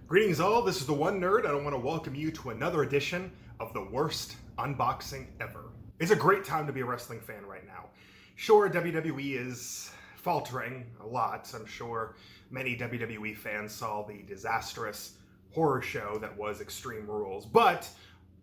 Greetings all, this is the One Nerd. I want to welcome you to another edition of the worst unboxing ever. It's a great time to be a wrestling fan right now. Sure, WWE is faltering a lot. I'm sure many WWE fans saw the disastrous horror show that was Extreme Rules, but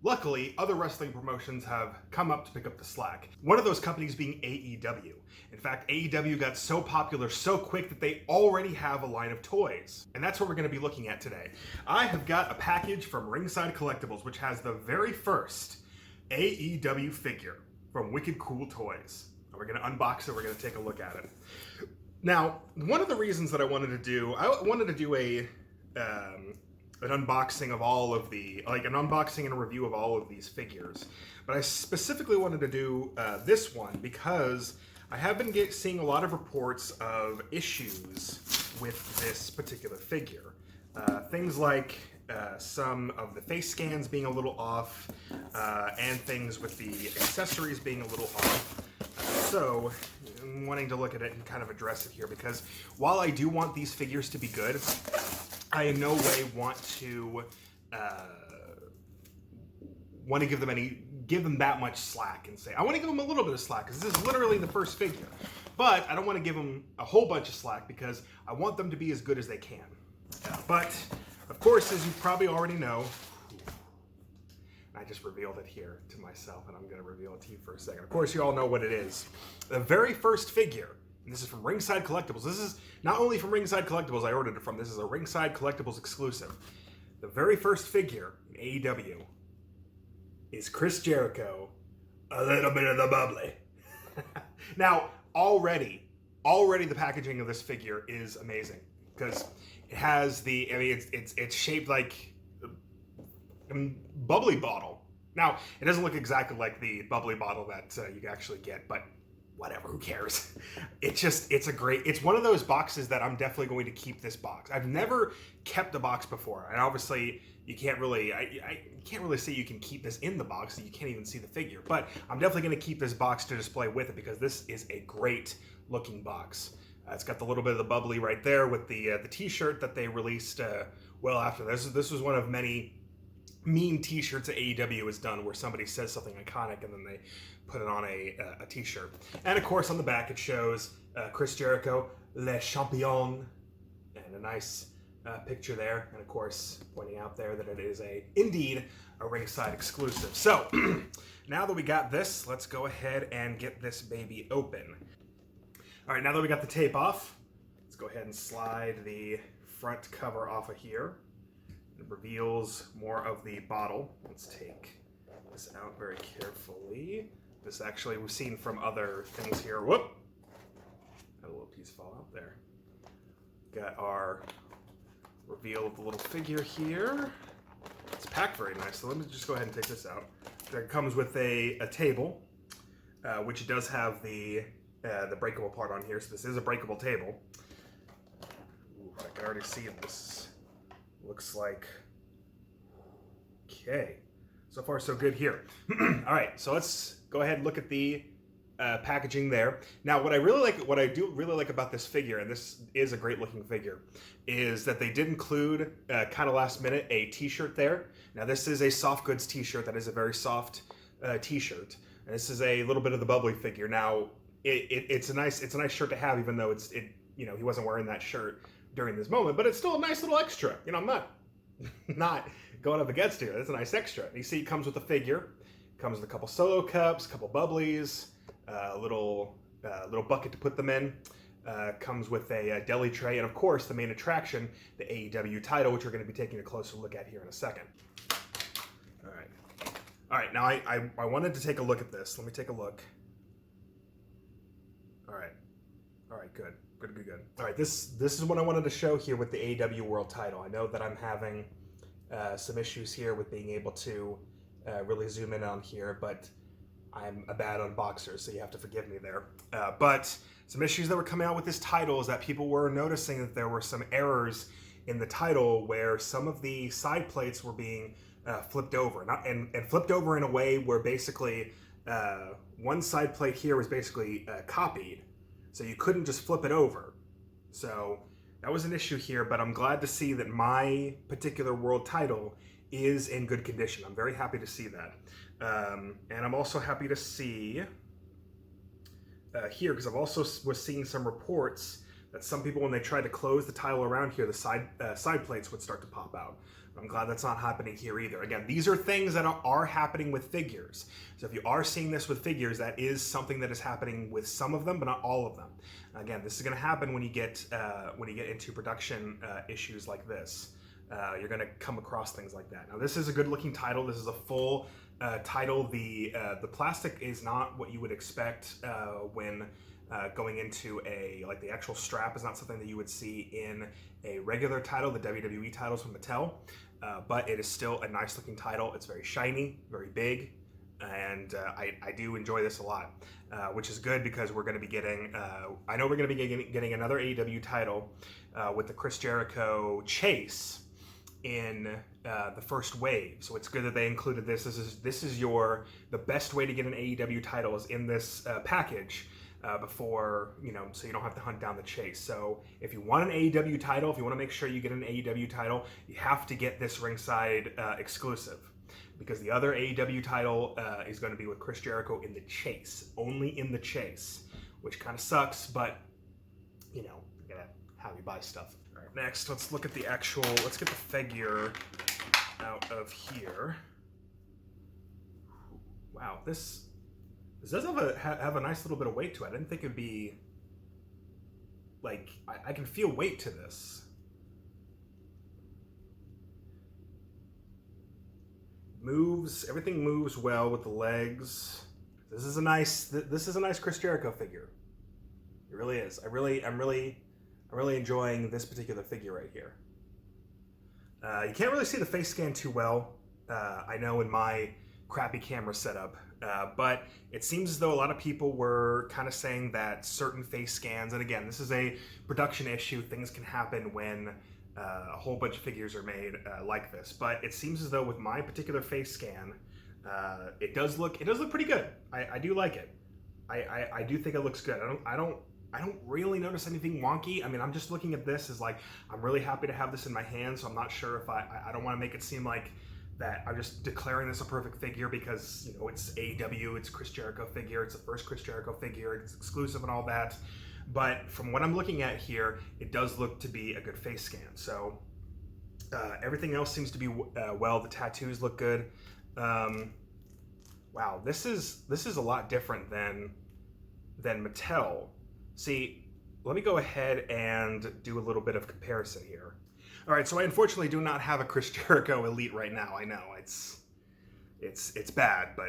luckily, other wrestling promotions have come up to pick up the slack. One of those companies being AEW. In fact, AEW got so popular so quick that they already have a line of toys. And that's what we're going to be looking at today. I have got a package from Ringside Collectibles, which has the very first AEW figure from Wicked Cool Toys. And we're going to unbox it, we're going to take a look at it. Now, one of the reasons that I wanted to do an unboxing of all of the, an unboxing and a review of all of these figures. But I specifically wanted to do this one because I have been seeing a lot of reports of issues with this particular figure. Things like some of the face scans being a little off, and things with the accessories being a little off. So, I'm wanting to look at it and kind of address it here because while I do want these figures to be good, I in no way want to give them that much slack and say I want to give them a little bit of slack because this is literally the first figure. But I don't want to give them a whole bunch of slack because I want them to be as good as they can. But of course, as you probably already know, I just revealed it here to myself, and I'm going to reveal it to you for a second. Of course, you all know what it is. The very first figure. And this is from Ringside Collectibles. This is not only from Ringside Collectibles I ordered it from, this is a Ringside Collectibles exclusive. The very first figure in AEW is Chris Jericho, a little bit of the bubbly. Now, already the packaging of this figure is amazing because it has it's shaped like a bubbly bottle. Now, it doesn't look exactly like the bubbly bottle that you actually get, but whatever, who cares? It's one of those boxes that I'm definitely going to keep this box. I've never kept a box before, and obviously you can't really, I can't really say you can keep this in the box, so you can't even see the figure, but I'm definitely going to keep this box to display with it because this is a great looking box. It's got the little bit of the bubbly right there with the t-shirt that they released well after this. This was one of many meme t-shirts that AEW has done where somebody says something iconic and then they put it on a t-shirt. And of course on the back it shows Chris Jericho, Le Champion, and a nice picture there. And of course pointing out there that it is indeed a Ringside exclusive. So now that we got this, let's go ahead and get this baby open. All right, now that we got the tape off, let's go ahead and slide the front cover off of here. It reveals more of the bottle. Let's take this out very carefully. This actually we've seen from other things here. Whoop! Had a little piece fall out there. Got our reveal of the little figure here. It's packed very nice, so let me just go ahead and take this out. It comes with a table, which does have the breakable part on here, so this is a breakable table. Ooh, I can already see this. Looks like, okay, so far so good here. All right, so let's go ahead and look at the packaging there. Now, what I do really like about this figure, and this is a great looking figure, is that they did include, kind of last minute, a t-shirt there. Now, this is a soft goods t-shirt. That is a very soft t-shirt. And this is a little bit of the bubbly figure. Now, it's a nice shirt to have, even though he wasn't wearing that shirt during this moment, but it's still a nice little extra. I'm not going up against it. It's a nice extra. You see, it comes with a figure. It comes with a couple solo cups, a couple bubblies, a little bucket to put them in. Comes with a deli tray, and of course, the main attraction, the AEW title, which we're going to be taking a closer look at here in a second. All right. Now I wanted to take a look at this. Let me take a look. All right. Good. All right, this is what I wanted to show here with the AEW World Title. I know that I'm having some issues here with being able to really zoom in on here, but I'm a bad unboxer, so you have to forgive me there. But some issues that were coming out with this title is that people were noticing that there were some errors in the title where some of the side plates were being flipped over, and flipped over in a way where basically one side plate here was basically copied. So you couldn't just flip it over. So that was an issue here, but I'm glad to see that my particular world title is in good condition. I'm very happy to see that. And I'm also happy to see here, because I've also was seeing some reports that some people, when they tried to close the title around here, the side plates would start to pop out. I'm glad that's not happening here either. Again, these are things that are happening with figures. So if you are seeing this with figures, that is something that is happening with some of them, but not all of them. Again, this is going to happen when you get into production issues like this. You're going to come across things like that. Now, this is a good-looking title. This is a full title. The plastic is not what you would expect when going into the actual strap is not something that you would see in a regular title, the WWE titles from Mattel, but it is still a nice looking title. It's very shiny, very big, and I do enjoy this a lot, which is good because we're going to be getting, I know we're going to be getting another AEW title with the Chris Jericho chase in the first wave. So it's good that they included this. This is the best way to get an AEW title is in this package. Before, so you don't have to hunt down the chase. So if you want an AEW title, if you want to make sure you get an AEW title, you have to get this ringside exclusive, because the other AEW title is going to be with Chris Jericho in the chase, only in the chase, which kind of sucks, but you gotta have you buy stuff. All right, next, let's get the figure out of here. Wow, this does have a nice little bit of weight to it. I didn't think it'd be, I can feel weight to this. Everything moves well with the legs. This is a nice Chris Jericho figure. It really is. I'm really enjoying this particular figure right here. You can't really see the face scan too well. I know in my crappy camera setup, but it seems as though a lot of people were kind of saying that certain face scans, and again, this is a production issue, things can happen when a whole bunch of figures are made like this, but it seems as though with my particular face scan, it does look pretty good. I do like it. I do think it looks good. I don't really notice anything wonky. I mean, I'm just looking at this as I'm really happy to have this in my hand, so I'm not sure if I don't want to make it seem like that I'm just declaring this a perfect figure because, it's AEW, it's Chris Jericho figure, it's the first Chris Jericho figure, it's exclusive and all that. But from what I'm looking at here, it does look to be a good face scan. So everything else seems to be well. The tattoos look good. Wow, this is a lot different than Mattel. See, let me go ahead and do a little bit of comparison here. All right, so I unfortunately do not have a Chris Jericho Elite right now. I know it's bad, but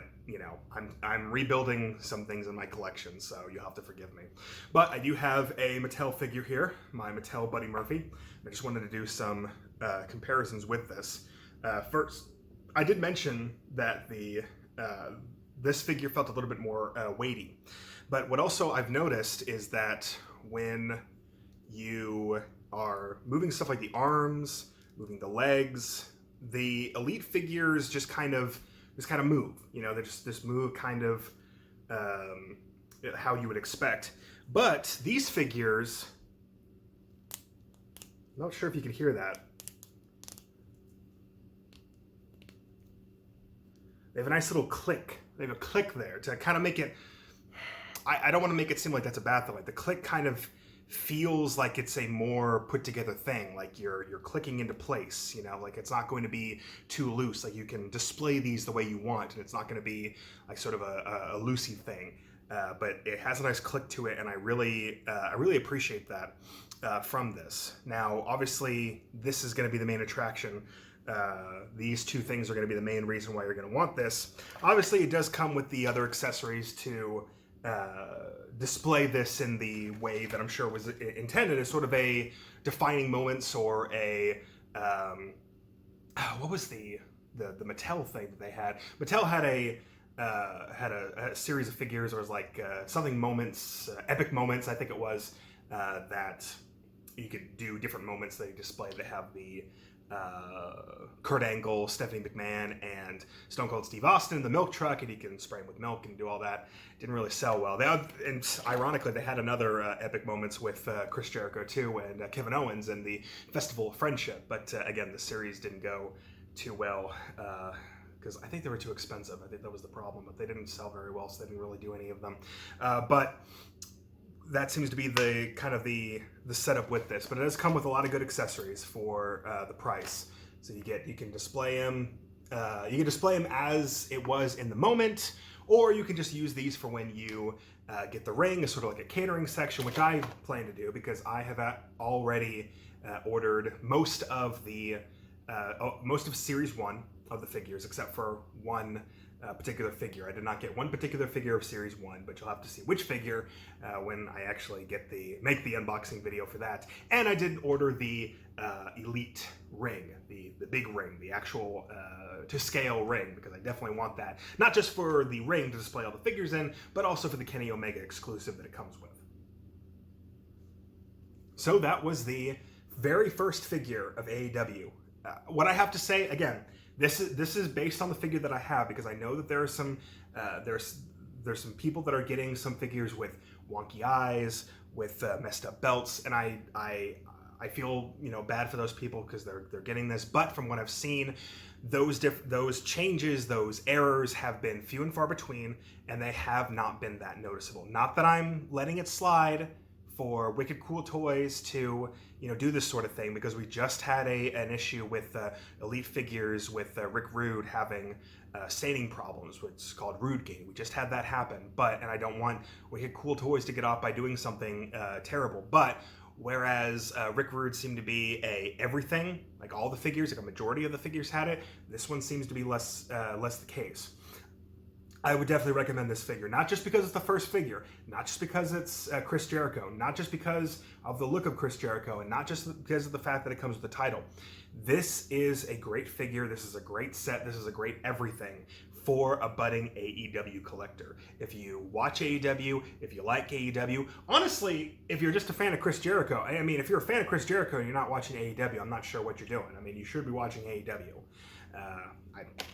I'm rebuilding some things in my collection, so you'll have to forgive me. But I do have a Mattel figure here, my Mattel Buddy Murphy. I just wanted to do some comparisons with this. First, I did mention that this figure felt a little bit more weighty, but what also I've noticed is that when you are moving stuff like the arms, moving the legs, the Elite figures just kind of move. They just move kind of how you would expect. But these figures, I'm not sure if you can hear that. They have a nice little click. They have a click there to kind of make it, I don't want to make it seem like that's a bad thing. The click kind of feels like it's a more put together thing, like you're clicking into place, it's not going to be too loose, like you can display these the way you want, and it's not going to be like sort of a loosey thing, but it has a nice click to it, and I really appreciate that from this. Now, obviously, this is going to be the main attraction. These two things are going to be the main reason why you're going to want this. Obviously, it does come with the other accessories to display this in the way that I'm sure was intended as sort of a defining moments, or a what was the Mattel thing that they had? Mattel had a series of figures. It was something moments, epic moments, I think it was, that you could do different moments they display. They have the Kurt Angle, Stephanie McMahon, and Stone Cold Steve Austin in the milk truck, and he can spray him with milk and do all that. Didn't really sell well. And ironically, they had another epic moments with Chris Jericho too, and Kevin Owens in the Festival of Friendship. But again, the series didn't go too well because I think they were too expensive. I think that was the problem, but they didn't sell very well, so they didn't really do any of them. But that seems to be the kind of the setup with this, but it does come with a lot of good accessories for the price. So you can display them. You can display them as it was in the moment, or you can just use these for when you get the ring, as sort of like a catering section, which I plan to do because I have already ordered most of Series 1 of the figures, except for one particular figure. I did not get one particular figure of Series 1, but you'll have to see which figure when I actually make the unboxing video for that. And I did order the Elite ring, the big ring, the actual to scale ring, because I definitely want that. Not just for the ring to display all the figures in, but also for the Kenny Omega exclusive that it comes with. So that was the very first figure of AEW. What I have to say, again, this is based on the figure that I have, because I know that there are some there's some people that are getting some figures with wonky eyes, with messed up belts, and I feel bad for those people because they're getting this. But from what I've seen, those changes, those errors have been few and far between, and they have not been that noticeable. Not that I'm letting it slide for Wicked Cool Toys to do this sort of thing, because we just had an issue with Elite Figures with Rick Rude having staining problems, which is called Rudegate. We just had that happen, and I don't want Wicked Cool Toys to get off by doing something terrible. But whereas Rick Rude seemed to be everything, like all the figures, like a majority of the figures had it, this one seems to be less the case. I would definitely recommend this figure, not just because it's the first figure, not just because it's Chris Jericho, not just because of the look of Chris Jericho, and not just because of the fact that it comes with the title. This is a great figure, this is a great set, this is a great everything for a budding AEW collector. If you watch AEW, if you like AEW, honestly, if you're just a fan of Chris Jericho, I mean, if you're a fan of Chris Jericho and you're not watching AEW, I'm not sure what you're doing. I mean, you should be watching AEW.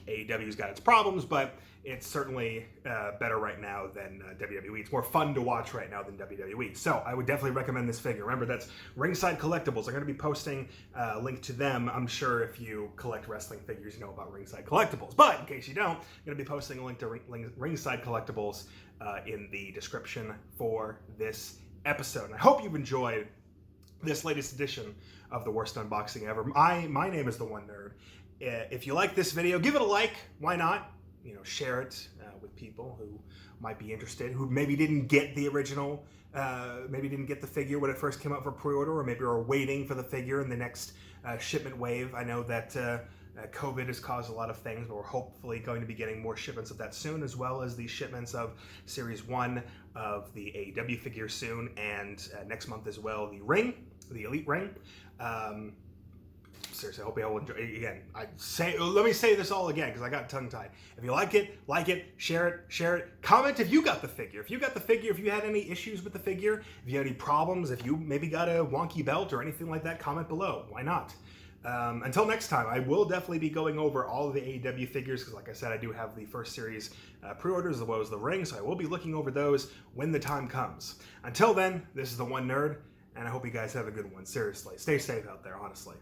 AEW's got its problems, but it's certainly better right now than WWE. It's more fun to watch right now than WWE. So I would definitely recommend this figure. Remember, that's Ringside Collectibles. I'm going to be posting a link to them. I'm sure if you collect wrestling figures, you know about Ringside Collectibles. But in case you don't, I'm going to be posting a link to Ringside Collectibles in the description for this episode. And I hope you've enjoyed this latest edition of the worst unboxing ever. My name is The One Nerd. If you like this video, give it a like. Why not? Share it with people who might be interested, who maybe didn't get the original, maybe didn't get the figure when it first came out for pre-order, or maybe are waiting for the figure in the next shipment wave. I know that COVID has caused a lot of things, but we're hopefully going to be getting more shipments of that soon, as well as the shipments of Series 1 of the AEW figure soon, and next month as well, the Elite ring. Seriously, I hope you all enjoy it. Again, let me say this all again because I got tongue-tied. If you like it, share it, comment if you got the figure. If you had any issues with the figure, if you had any problems, if you maybe got a wonky belt or anything like that, comment below. Why not? Until next time, I will definitely be going over all of the AEW figures because, like I said, I do have the first series pre-orders as well as the ring, so I will be looking over those when the time comes. Until then, this is The One Nerd, and I hope you guys have a good one. Seriously, stay safe out there, honestly.